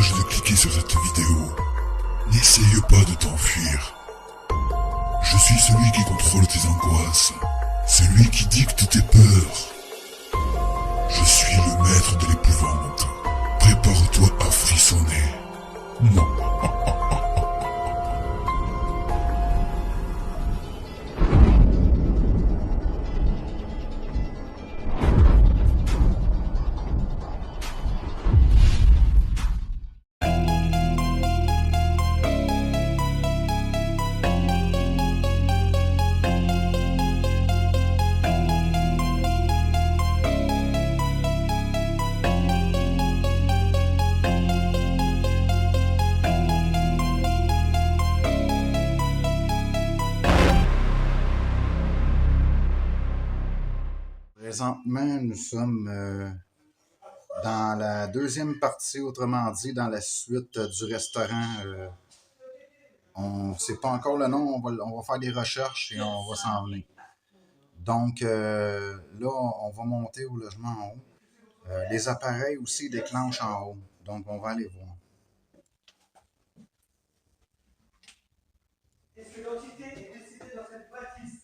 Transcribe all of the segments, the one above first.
courage de cliquer sur cette vidéo. N'essaye pas de t'enfuir. Je suis celui qui contrôle tes angoisses, celui qui dicte tes peurs. Je suis le maître de l'épouvante. Prépare-toi à frissonner. Présentement, nous sommes dans la deuxième partie, autrement dit, dans la suite du restaurant. On ne sait pas encore le nom, on va faire des recherches et on va s'en venir. Donc là, on va monter au logement en haut. Les appareils aussi déclenchent en haut, donc on va aller voir. Est-ce que l'entité est décédée dans cette bâtisse?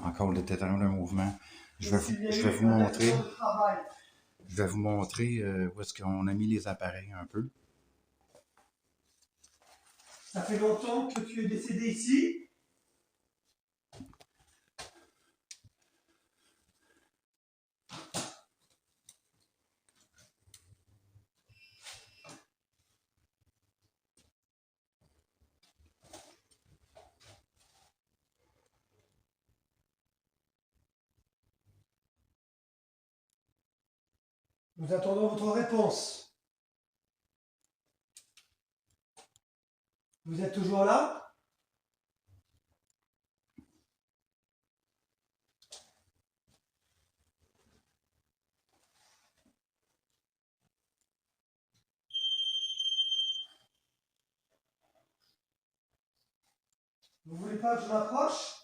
Encore le détecteur de mouvement. Je vais vous montrer. Je vais vous montrer où est-ce qu'on a mis les appareils un peu. Ça fait longtemps que tu es décédé ici? Nous attendons votre réponse. Vous êtes toujours là? Vous voulez pas que je m'approche?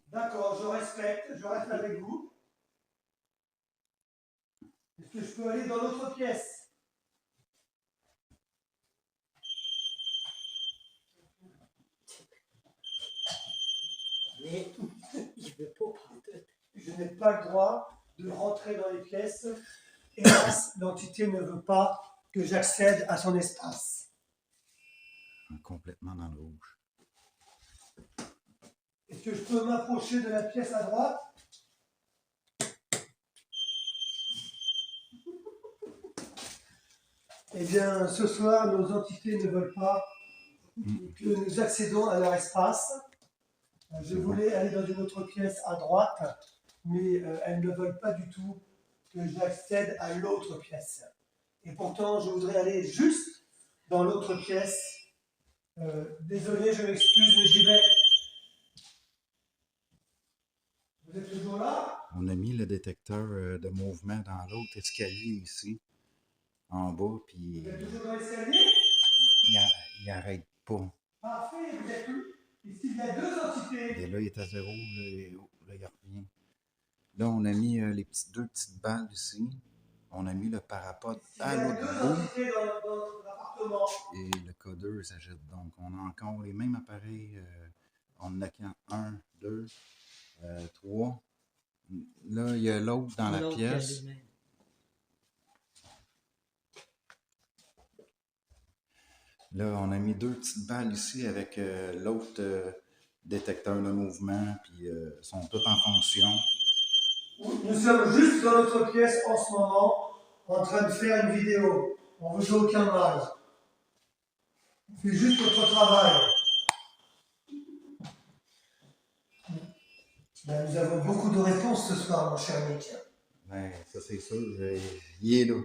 D'accord, je respecte, je reste avec vous. Est-ce que je peux aller dans l'autre pièce? Mais je n'ai pas le droit de rentrer dans les pièces. Hélas, l'entité ne veut pas que j'accède à son espace. Complètement dans le rouge. Est-ce que je peux m'approcher de la pièce à droite? Eh bien, ce soir, nos entités ne veulent pas que nous accédons à leur espace. Je voulais aller dans une autre pièce à droite, mais elles ne veulent pas du tout que j'accède à l'autre pièce. Et pourtant, je voudrais aller juste dans l'autre pièce. Désolé, je m'excuse, mais j'y vais. Vous êtes toujours là? On a mis le détecteur de mouvement dans l'autre escalier ici, en bas, puis Vous êtes toujours dans l'escalier? il n'arrête pas. Parfait, vous êtes où? Ici, il y a deux entités. Et là, il est à zéro, là, il revient. Là, on a mis deux petites balles ici. On a mis le parapod à l'autre bout. Dans l'appartement. Et le codeur s'agite. Donc, on a encore les mêmes appareils. On en a qu'un, 1, 2, 3. Là, il y a l'autre dans la pièce. Là, on a mis deux petites balles ici avec l'autre détecteur de mouvement, puis sont toutes en fonction. Nous sommes juste dans notre pièce en ce moment, en train de faire une vidéo. On ne vous fait aucun mal. On fait juste notre travail. Ben, nous avons beaucoup de réponses ce soir, mon cher Nick. Ben, ça c'est sûr, il est là.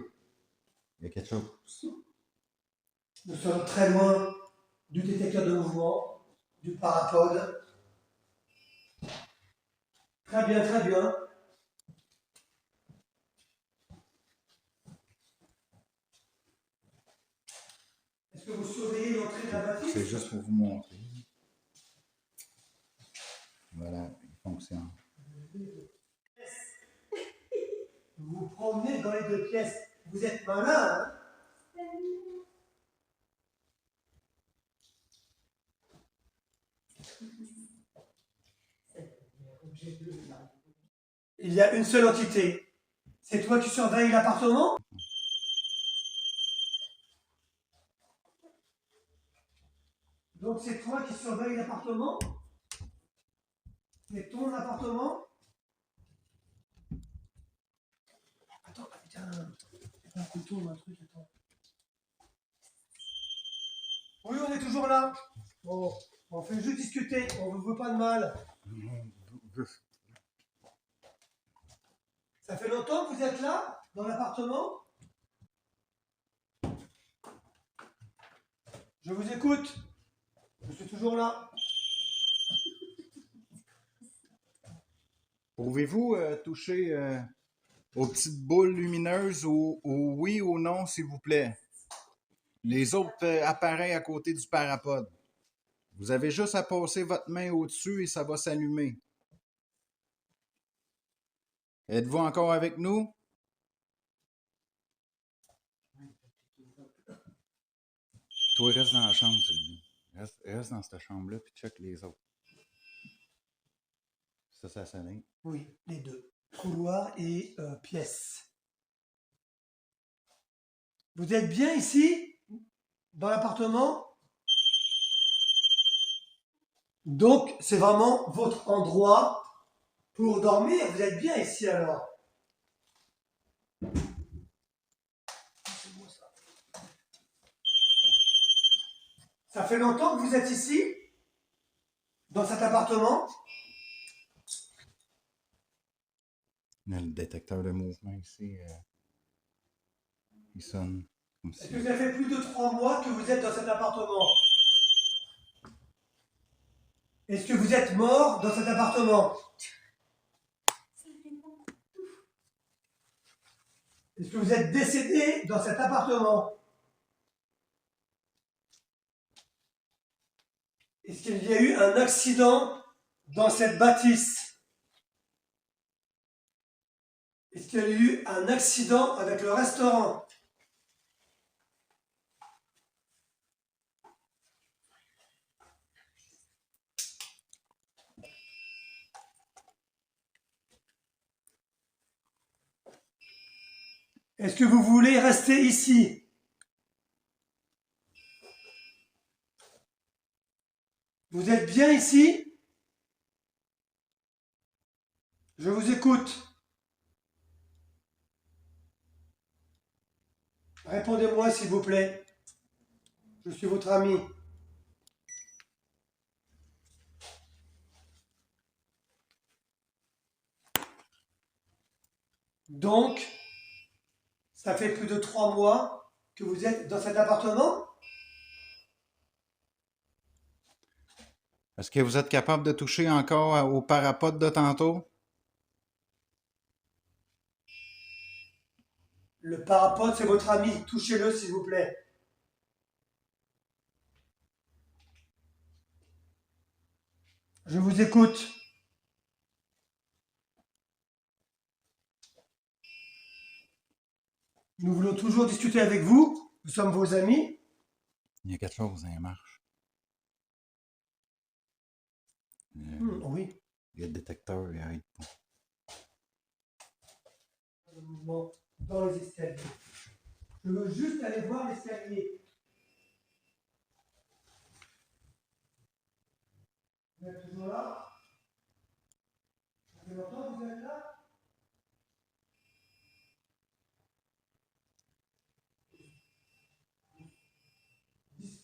Il y a quelque chose. Nous sommes très loin du détecteur de mouvement, du parapod. Très bien, très bien. Est-ce que vous surveillez l'entrée de la bâtisse? C'est juste pour vous montrer. Voilà, il fonctionne. Vous vous promenez dans les deux pièces. Vous êtes malin, hein? Il y a une seule entité. C'est toi qui surveilles l'appartement? Donc c'est toi qui surveilles l'appartement? C'est ton appartement? Attends, tiens, un couteau ou un truc, attends. Oui, on est toujours là. Bon, on fait juste discuter, on ne veut pas de mal. Ça fait longtemps que vous êtes là, dans l'appartement? Je vous écoute. Je suis toujours là. Pouvez-vous toucher aux petites boules lumineuses au oui ou non, s'il vous plaît? Les autres appareils à côté du parapode. Vous avez juste à passer votre main au-dessus et ça va s'allumer. Êtes-vous encore avec nous? Toi, reste dans la chambre, Sylvie. Reste dans cette chambre-là puis check les autres. Ça s'allume. Oui, les deux. Couloir et pièce. Vous êtes bien ici, dans l'appartement? Donc, c'est vraiment votre endroit pour dormir. Vous êtes bien ici alors? Ça fait longtemps que vous êtes ici, dans cet appartement? Le détecteur de mouvement ici, il sonne comme Est-ce si... que ça fait plus de 3 mois que vous êtes dans cet appartement? Est-ce que vous êtes mort dans cet appartement? Est-ce que vous êtes décédé dans cet appartement? Est-ce qu'il y a eu un accident dans cette bâtisse? Est-ce qu'il y a eu un accident avec le restaurant? Est-ce que vous voulez rester ici? Vous êtes bien ici? Je vous écoute. Répondez-moi s'il vous plaît. Je suis votre ami. Donc, ça fait plus de 3 mois que vous êtes dans cet appartement? Est-ce que vous êtes capable de toucher encore au parapode de tantôt? Le parapode, c'est votre ami. Touchez-le s'il vous plaît. Je vous écoute. Nous voulons toujours discuter avec vous. Nous sommes vos amis. Il y a quelque chose, hein, marche. Oui. Il y a le détecteur, il arrête pas. Le mouvement dans les escaliers. Je veux juste aller voir l'escalier. Vous êtes toujours là? Ça fait longtemps que vous êtes là?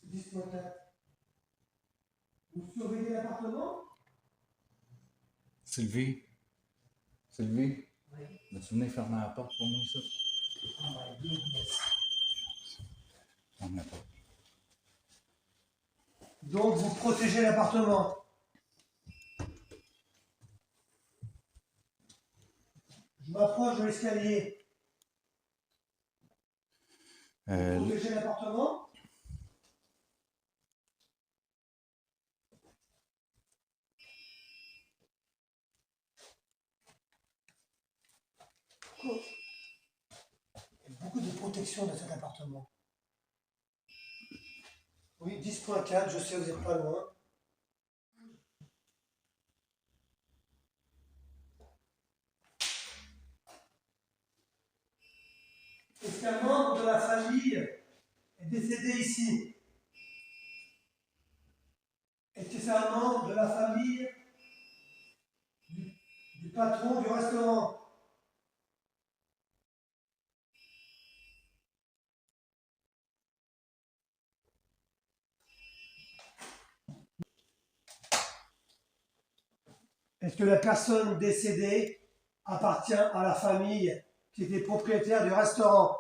Dites-moi quatre. Vous surveillez l'appartement? Sylvie? Oui. Vas-tu venir fermer la porte pour moi, ça? Oh my goodness. Ferme la porte. Donc vous protégez l'appartement. Je m'approche de l'escalier. Vous protégez l'appartement? protection de cet appartement. Oui, 10.4, je sais, vous n'êtes pas loin. Est-ce qu'un membre de la famille est décédé ici? Est-ce que c'est un membre de la famille du patron du restaurant? Est-ce que la personne décédée appartient à la famille qui était propriétaire du restaurant?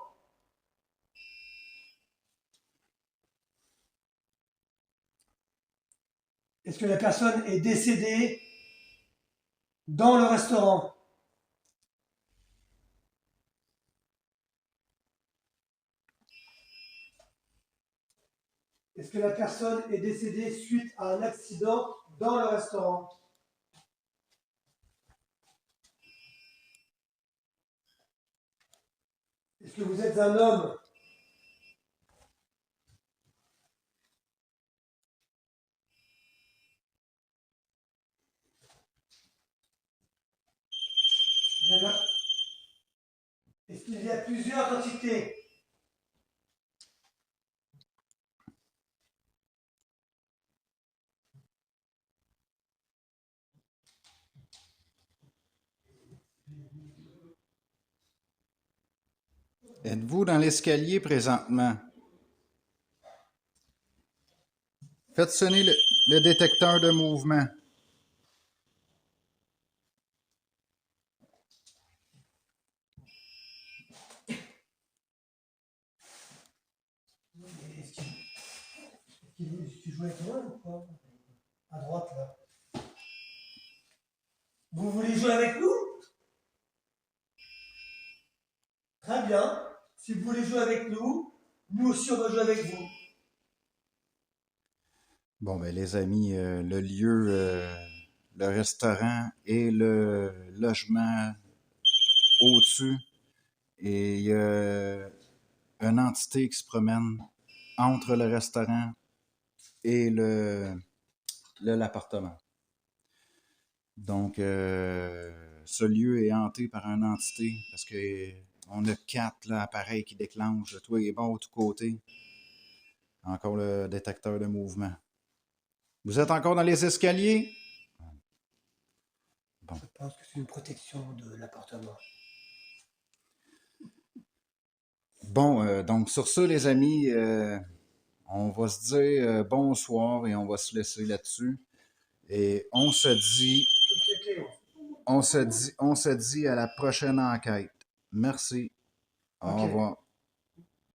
Est-ce que la personne est décédée dans le restaurant? Est-ce que la personne est décédée suite à un accident dans le restaurant? Est-ce que vous êtes un homme? Est-ce qu'il y a plusieurs entités? Êtes-vous dans l'escalier présentement? Faites sonner le détecteur de mouvement. Est-ce qu'il joue avec moi ou quoi? À droite, là. Vous voulez jouer avec nous? Très bien. Si vous voulez jouer avec nous, nous aussi on va jouer avec vous. Bon, ben les amis, le lieu, le restaurant et le logement au-dessus, et il y a une entité qui se promène entre le restaurant et l'appartement. Donc, ce lieu est hanté par une entité parce qu'on a 4 là, appareils qui déclenchent de tous les bords, de tous côtés. Encore le détecteur de mouvement. Vous êtes encore dans les escaliers? Bon. Je pense que c'est une protection de l'appartement. Bon, donc sur ça, les amis, on va se dire bonsoir et on va se laisser là-dessus. Et on se dit à la prochaine enquête. Merci. Au revoir.